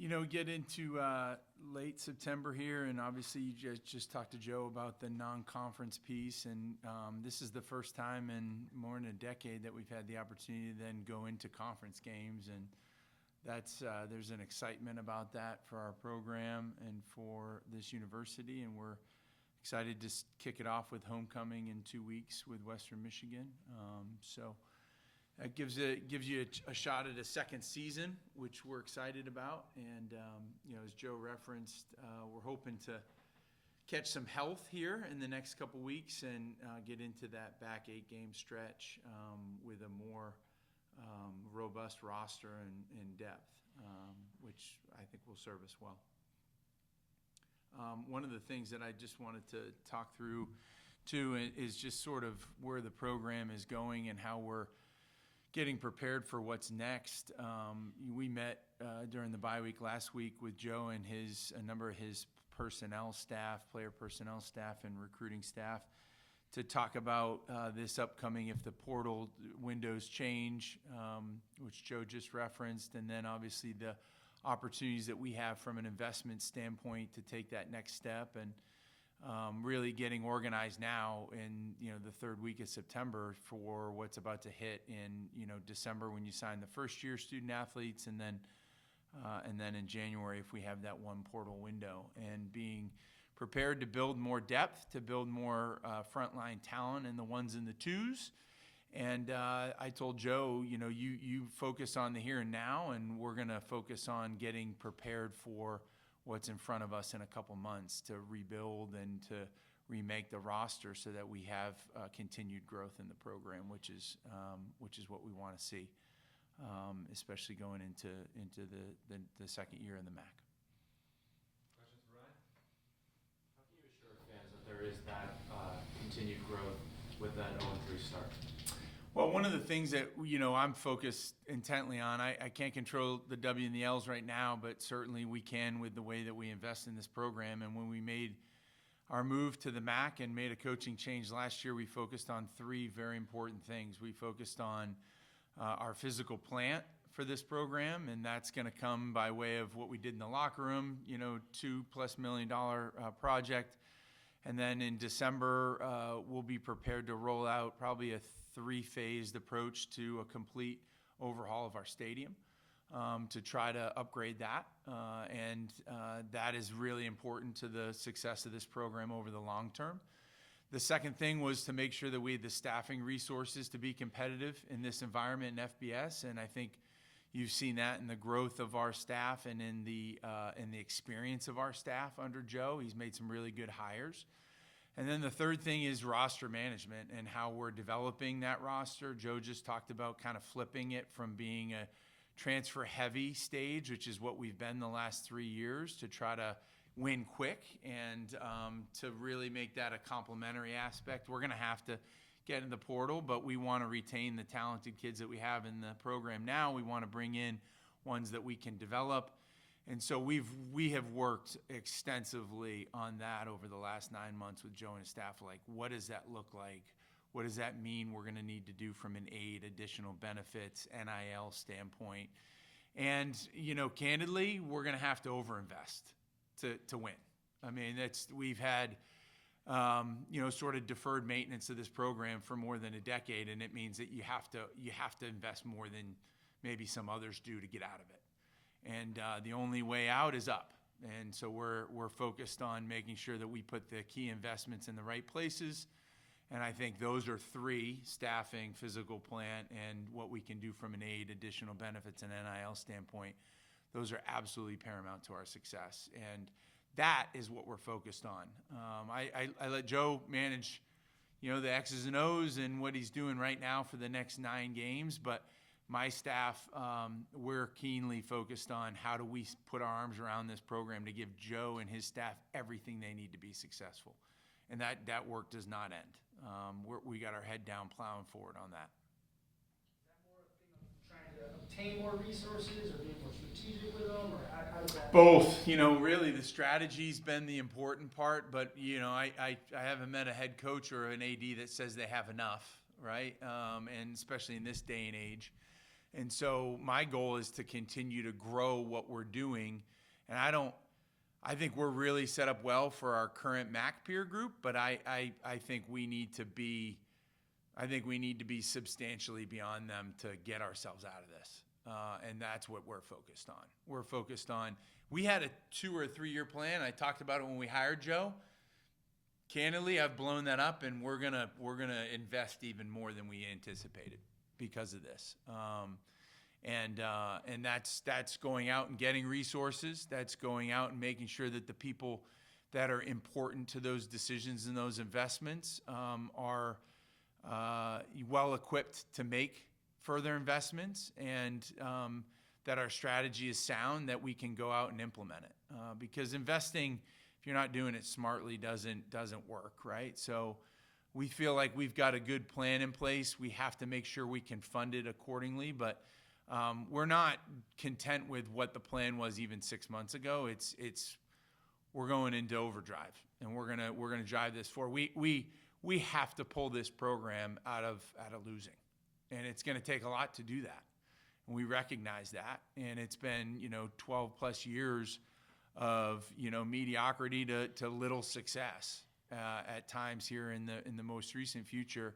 Get into late September here, and obviously you just talked to Joe about the non-conference piece, and this is the first time in more than a decade that we've had the opportunity to then go into conference games, and that's there's an excitement about that for our program and for this university, and we're excited to kick it off with homecoming in 2 weeks with Western Michigan. So that gives you a shot at a second season, which we're excited about. And as Joe referenced, we're hoping to catch some health here in the next couple weeks and get into that back 8-game stretch with a more robust roster and depth, which I think will serve us well. One of the things that I just wanted to talk through too is just sort of where the program is going and how we're getting prepared for what's next. We met during the bye week last week with Joe and a number of his personnel staff, player personnel staff and recruiting staff, to talk about this upcoming, if the portal windows change, which Joe just referenced, and then obviously the opportunities that we have from an investment standpoint to take that next step, and really getting organized now in the third week of September for what's about to hit in December when you sign the first year student athletes, and then in January if we have that one portal window, and being prepared to build more depth, to build more frontline talent and the ones and the twos. And I told Joe, you focus on the here and now, and we're going to focus on getting prepared for what's in front of us in a couple months to rebuild and to remake the roster so that we have continued growth in the program, which is what we want to see, especially going into the second year in the MAC. Questions for Ryan? How can you assure fans that there is that continued growth with that 0-3 start? Well, one of the things that I'm focused intently on, I can't control the W and the L's right now, but certainly we can with the way that we invest in this program. And when we made our move to the MAC and made a coaching change last year, we focused on 3 very important things. We focused on our physical plant for this program, and that's going to come by way of what we did in the locker room, $2+ million project. And then in December, we'll be prepared to roll out probably a 3-phased approach to a complete overhaul of our stadium to try to upgrade that. And that is really important to the success of this program over the long term. The second thing was to make sure that we had the staffing resources to be competitive in this environment in FBS. And I think you've seen that in the growth of our staff and in the experience of our staff under Joe. He's made some really good hires. And then the third thing is roster management and how we're developing that roster. Joe just talked about kind of flipping it from being a transfer-heavy stage, which is what we've been the last 3 years, to try to win quick and to really make that a complementary aspect. We're going to have to get in the portal, but we want to retain the talented kids that we have in the program now. We want to bring in ones that we can develop. And so we have worked extensively on that over the last 9 months with Joe and his staff. Like, what does that look like? What does that mean we're going to need to do from an aid, additional benefits, NIL standpoint? And, candidly, we're going to have to overinvest to win. I mean, we've had, sort of deferred maintenance of this program for more than a decade, and it means that you have to invest more than maybe some others do to get out of it. And the only way out is up. And so we're focused on making sure that we put the key investments in the right places. And I think those are 3: staffing, physical plant, and what we can do from an aid, additional benefits, and NIL standpoint. Those are absolutely paramount to our success. And that is what we're focused on. I let Joe manage, the X's and O's and what he's doing right now for the next 9 games. But my staff, we're keenly focused on how do we put our arms around this program to give Joe and his staff everything they need to be successful. And that work does not end. We got our head down plowing forward on that. Is that more a thing of trying to obtain more resources or being more strategic with them, or how does that? Both. Really the strategy's been the important part, but, I haven't met a head coach or an AD that says they have enough, right? And especially in this day and age. And so my goal is to continue to grow what we're doing. And I think we're really set up well for our current MAC peer group, but I think we need to be substantially beyond them to get ourselves out of this. And that's what we're focused on. We had a 2 or 3 year plan. I talked about it when we hired Joe. Candidly, I've blown that up, and we're gonna invest even more than we anticipated because of this. And that's going out and getting resources. That's going out and making sure that the people that are important to those decisions and those investments are well equipped to make further investments, and that our strategy is sound, that we can go out and implement it. Because investing, if you're not doing it smartly, doesn't work, right? So we feel like we've got a good plan in place. We have to make sure we can fund it accordingly, but we're not content with what the plan was even 6 months ago. We're going into overdrive, and we're gonna drive this forward. We have to pull this program out of losing, and it's gonna take a lot to do that. And we recognize that, and it's been 12 plus years of mediocrity to little success at times here in the most recent future.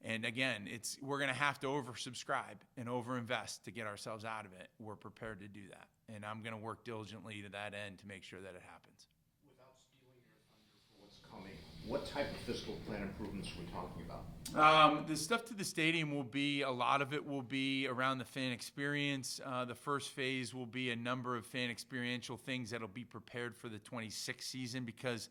And again, we're going to have to oversubscribe and overinvest to get ourselves out of it. We're prepared to do that, and I'm going to work diligently to that end to make sure that it happens. Without stealing your thunder for what's coming, what type of fiscal plan improvements are we talking about? The stuff to the stadium a lot of it will be around the fan experience. The first phase will be a number of fan experiential things that'll be prepared for the 26 season, because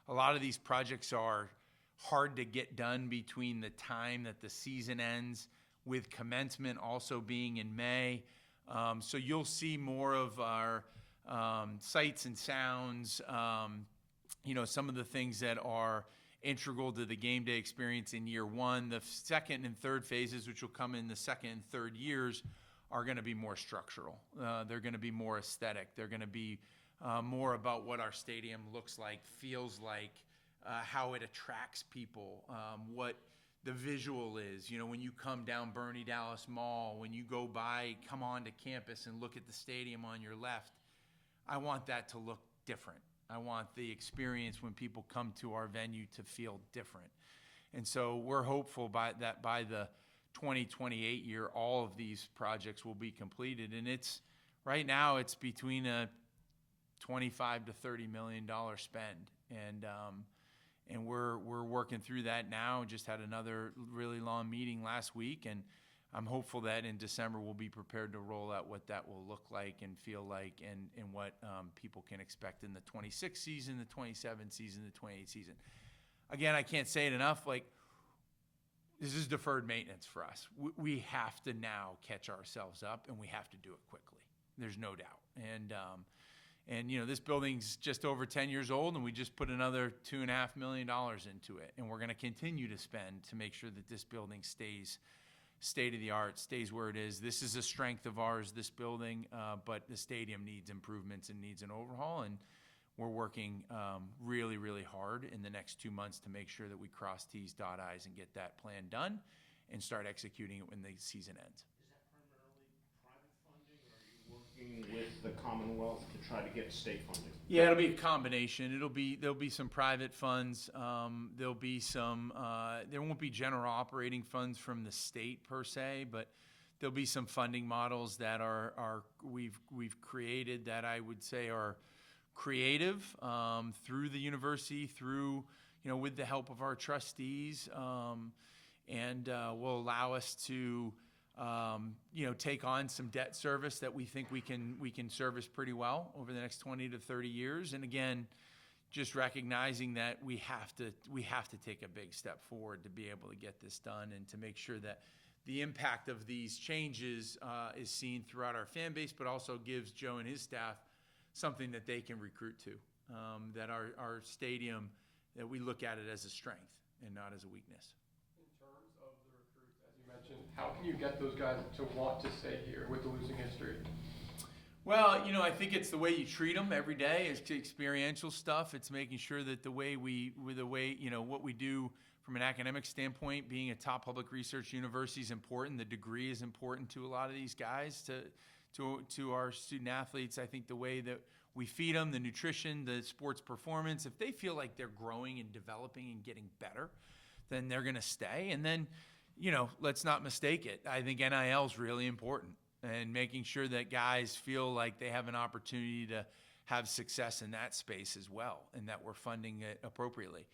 a lot of these projects are hard to get done between the time that the season ends, with commencement also being in May. So you'll see more of our sights and sounds, some of the things that are integral to the game day experience in year one. The second and third phases, which will come in the second and third years, are going to be more structural. They're going to be more aesthetic. They're going to be more about what our stadium looks like, feels like, how it attracts people, what the visual is. When you come down Bernie Dallas Mall, when you come onto campus and look at the stadium on your left, I want that to look different. I want the experience when people come to our venue to feel different. And so we're hopeful that by the 2028 year, all of these projects will be completed. And right now it's between a $25 to $30 million spend. And we're working through that now. Just had another really long meeting last week, and I'm hopeful that in December we'll be prepared to roll out what that will look like and feel like, and what people can expect in the 26 season, the 27 season, the 28 season. Again, I can't say it enough. This is deferred maintenance for us. We have to now catch ourselves up, and we have to do it quickly. There's no doubt. And this building's just over 10 years old, and we just put another $2.5 million into it. And we're going to continue to spend to make sure that this building stays state-of-the-art, stays where it is. This is a strength of ours, this building, but the stadium needs improvements and needs an overhaul. And we're working really, really hard in the next 2 months to make sure that we cross T's, dot I's, and get that plan done and start executing it when the season ends. With the Commonwealth to try to get state funding? Yeah, it'll be a combination. There'll be some private funds. There'll be some. There won't be general operating funds from the state per se, but there'll be some funding models that we've created that I would say are creative through the university, through with the help of our trustees, and will allow us to. Take on some debt service that we think we can service pretty well over the next 20 to 30 years. And again, just recognizing that we have to take a big step forward to be able to get this done, and to make sure that the impact of these changes is seen throughout our fan base, but also gives Joe and his staff something that they can recruit to, that our stadium, that we look at it as a strength and not as a weakness. How can you get those guys to want to stay here with the losing history? Well, I think it's the way you treat them every day. It's experiential stuff. It's making sure that what we do from an academic standpoint, being a top public research university is important. The degree is important to a lot of these guys, to our student athletes. I think the way that we feed them, the nutrition, the sports performance, if they feel like they're growing and developing and getting better, then they're going to stay. And then, let's not mistake it. I think NIL is really important, and making sure that guys feel like they have an opportunity to have success in that space as well, and that we're funding it appropriately.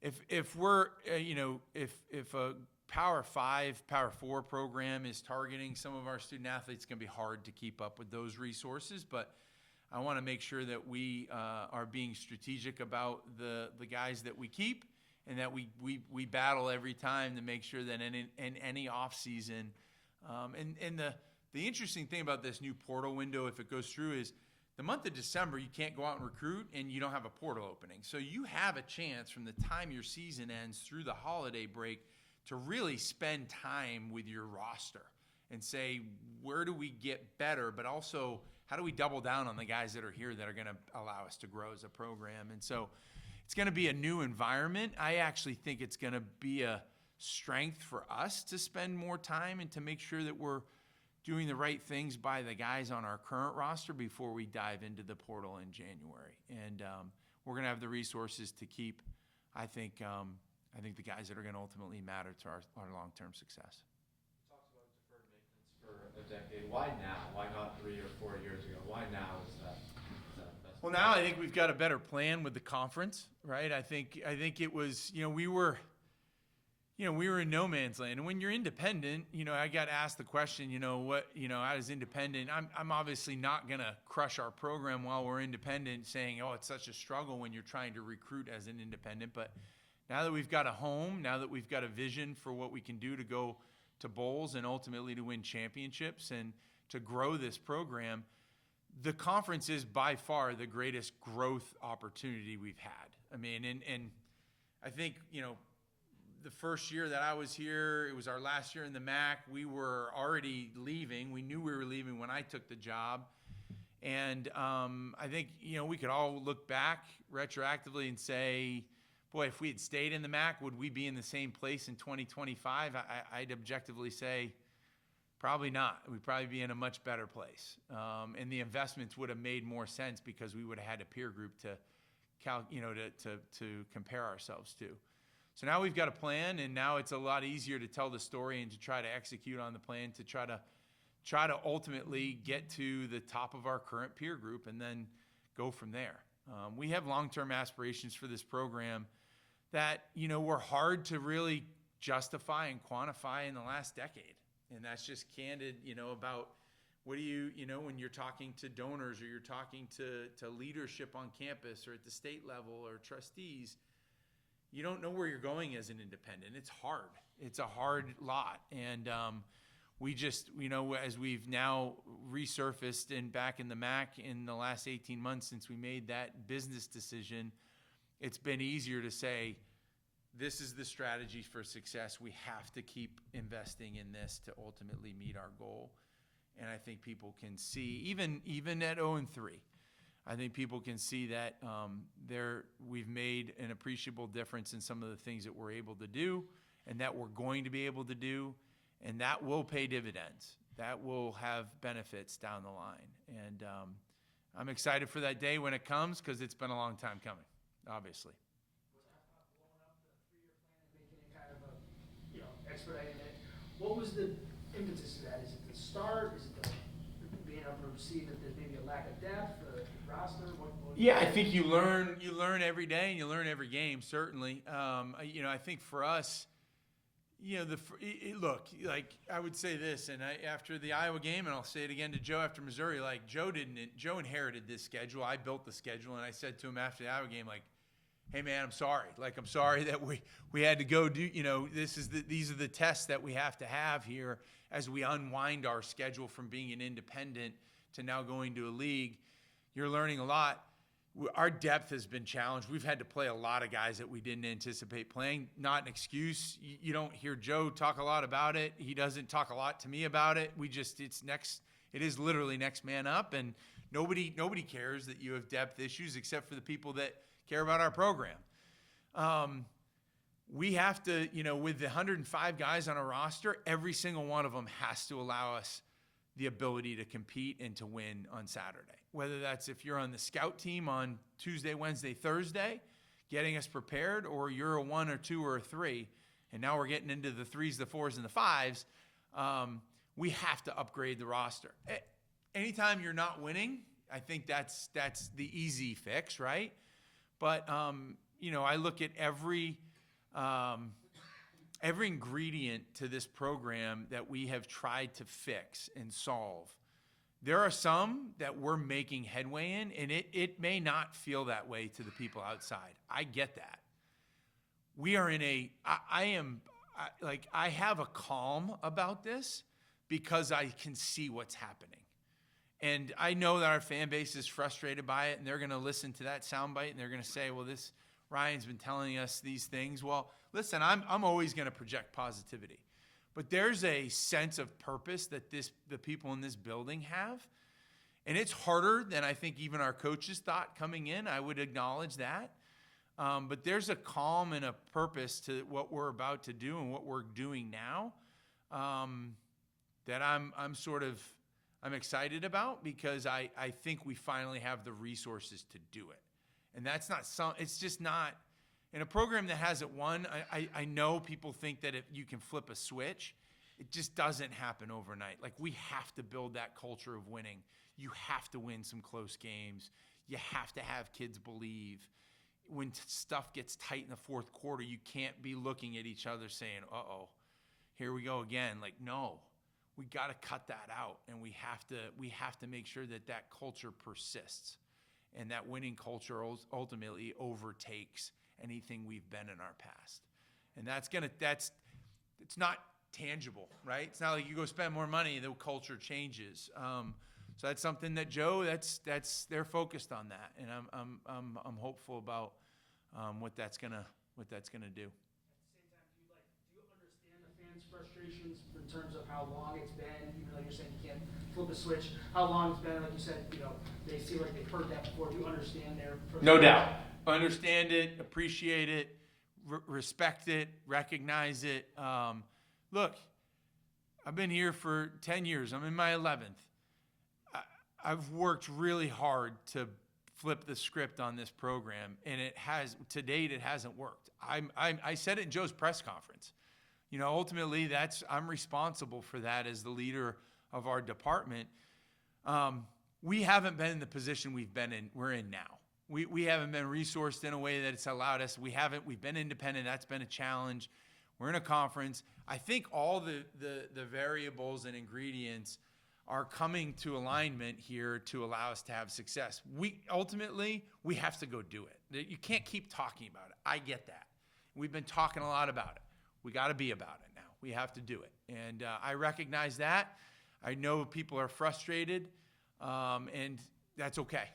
If we're, if a Power 5, Power 4 program is targeting some of our student athletes, it's going to be hard to keep up with those resources. But I want to make sure that we are being strategic about the guys that we keep, and that we battle every time to make sure that in any off season, and the interesting thing about this new portal window, if it goes through, is the month of December, you can't go out and recruit, and you don't have a portal opening. So you have a chance from the time your season ends through the holiday break to really spend time with your roster and say, where do we get better, but also how do we double down on the guys that are here that are going to allow us to grow as a program? And so it's going to be a new environment. I actually think it's going to be a strength for us to spend more time and to make sure that we're doing the right things by the guys on our current roster before we dive into the portal in January. And we're going to have the resources to keep, I think the guys that are going to ultimately matter to our long-term success. You talked about deferred maintenance for a decade. Why now? Why not 3 or 4 years ago? Why now is that best? Well, now I think we've got a better plan with the conference, right? I think it was, we were in no man's land. And when you're independent, I got asked the question, as independent, I'm obviously not going to crush our program while we're independent, saying, oh, it's such a struggle when you're trying to recruit as an independent. But now that we've got a home, now that we've got a vision for what we can do to go to bowls and ultimately to win championships and to grow this program, the conference is by far the greatest growth opportunity we've had. I mean, and I think, the first year that I was here, it was our last year in the MAC. We were already leaving. We knew we were leaving when I took the job. And I think, we could all look back retroactively and say, boy, if we had stayed in the MAC, would we be in the same place in 2025? I'd objectively say probably not. We'd probably be in a much better place. And the investments would have made more sense because we would have had a peer group to compare ourselves to. So now we've got a plan, and now it's a lot easier to tell the story and to try to execute on the plan to try to ultimately get to the top of our current peer group and then go from there. We have long-term aspirations for this program that, were hard to really justify and quantify in the last decade. And that's just candid, about what do you, when you're talking to donors or you're talking to leadership on campus or at the state level or trustees, you don't know where you're going as an independent. It's hard. It's a hard lot. And we just, as we've now resurfaced and back in the MAC in the last 18 months since we made that business decision, it's been easier to say, this is the strategy for success. We have to keep investing in this to ultimately meet our goal. And I think people can see, even at 0-3, I think people can see that we've made an appreciable difference in some of the things that we're able to do and that we're going to be able to do, and that will pay dividends. That will have benefits down the line. And I'm excited for that day when it comes because it's been a long time coming, obviously. Blowing up the 3-year plan and making it kind of expediting it. What was the impetus of that? Is it the start? Is it the being able to see that there's maybe a lack of depth, the roster? Yeah, I think you learn every day and you learn every game, certainly. I think for us, look, like I would say this, and after the Iowa game, and I'll say it again to Joe after Missouri, like Joe inherited this schedule. I built the schedule, and I said to him after the Iowa game, like, hey man, I'm sorry. Like, I'm sorry that we had to go do, these are the tests that we have to have here as we unwind our schedule from being an independent to now going to a league. You're learning a lot. Our depth has been challenged. We've had to play a lot of guys that we didn't anticipate playing. Not an excuse. You don't hear Joe talk a lot about it. He doesn't talk a lot to me about it. It is literally next man up, and nobody cares that you have depth issues except for the people that care about our program. we have to, with the 105 guys on a roster, every single one of them has to allow us the ability to compete and to win on Saturday. Whether that's if you're on the scout team on Tuesday, Wednesday, Thursday, getting us prepared, or you're a 1 or 2 or a 3, and now we're getting into the 3s, the 4s, and the 5s, we have to upgrade the roster. Anytime you're not winning, I think that's the easy fix, right? But, I look at every ingredient to this program that we have tried to fix and solve. There are some that we're making headway in, and it may not feel that way to the people outside. I get that. We are in I have a calm about this because I can see what's happening. And I know that our fan base is frustrated by it, and they're going to listen to that soundbite, and they're going to say, well, this Ryan's been telling us these things. Well, listen, I'm always going to project positivity. But there's a sense of purpose that the people in this building have. And it's harder than I think even our coaches thought coming in. I would acknowledge that. But there's a calm and a purpose to what we're about to do and what we're doing now that I'm excited about, because I think we finally have the resources to do it. And that's not it's just not. In a program that hasn't won, I know people think that if you can flip a switch. It just doesn't happen overnight. Like, we have to build that culture of winning. You have to win some close games. You have to have kids believe. When stuff gets tight in the fourth quarter, you can't be looking at each other saying, uh-oh, here we go again. Like, no, we got to cut that out, and we have to make sure that culture persists, and that winning culture ultimately overtakes anything we've been in our past. And it's not tangible, right? It's not like you go spend more money, the culture changes. So that's something that Joe, they're focused on that, and I'm hopeful about what that's gonna do. At the same time, do you understand the fans' frustrations in terms of how long it's been, even though you're saying you can't flip a switch, how long it's been, like you said, they feel like they've heard that before. Do you understand their frustrations? No doubt. Understand it, appreciate it, respect it, recognize it. Look, I've been here for 10 years. I'm in my 11th. I've worked really hard to flip the script on this program, and to date, it hasn't worked. I said it in Joe's press conference. Ultimately, I'm responsible for that as the leader of our department. We haven't been in the position we're in now. We haven't been resourced in a way that it's allowed us. We've been independent. That's been a challenge. We're in a conference. I think all the variables and ingredients are coming to alignment here to allow us to have success. Ultimately, we have to go do it. You can't keep talking about it. I get that. We've been talking a lot about it. We got to be about it now. We have to do it. And I recognize that. I know people are frustrated, and that's okay.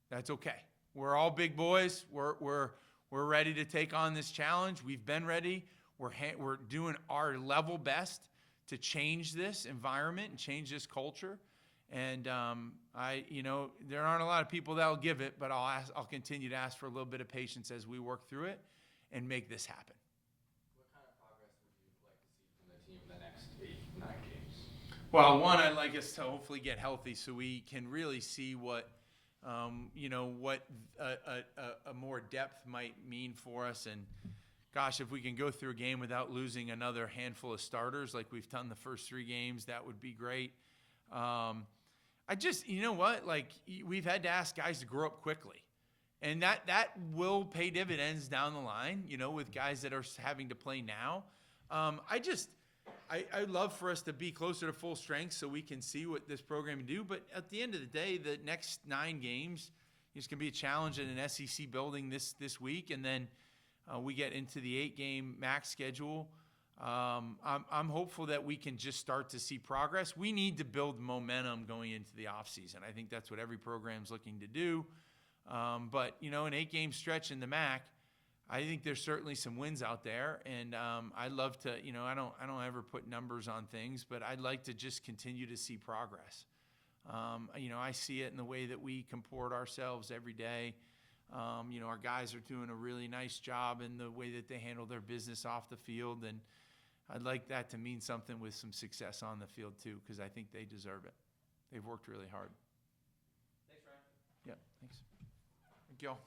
That's okay. We're all big boys. We're ready to take on this challenge. We've been ready. We're doing our level best to change this environment and change this culture. And there aren't a lot of people that'll give it, but I'll continue to ask for a little bit of patience as we work through it and make this happen. What kind of progress would you like to see from the team in the next 8, 9 games? Well, one, I'd like us to hopefully get healthy so we can really see what a more depth might mean for us. And gosh, if we can go through a game without losing another handful of starters like we've done the first 3 games, that would be great. We've had to ask guys to grow up quickly. And that will pay dividends down the line, with guys that are having to play now. I'd love for us to be closer to full strength so we can see what this program can do. But at the end of the day, the next 9 games is going to be a challenge in an SEC building this week. And then we get into the 8-game max schedule. I'm hopeful that we can just start to see progress. We need to build momentum going into the offseason. I think that's what every program's looking to do. But an 8-game stretch in the MAC, I think there's certainly some wins out there, and I'd love to. I don't ever put numbers on things, but I'd like to just continue to see progress. I see it in the way that we comport ourselves every day. You know, our guys are doing a really nice job in the way that they handle their business off the field, and I'd like that to mean something with some success on the field too, because I think they deserve it. They've worked really hard. Thanks, Ryan. Yeah, thanks. Thank y'all.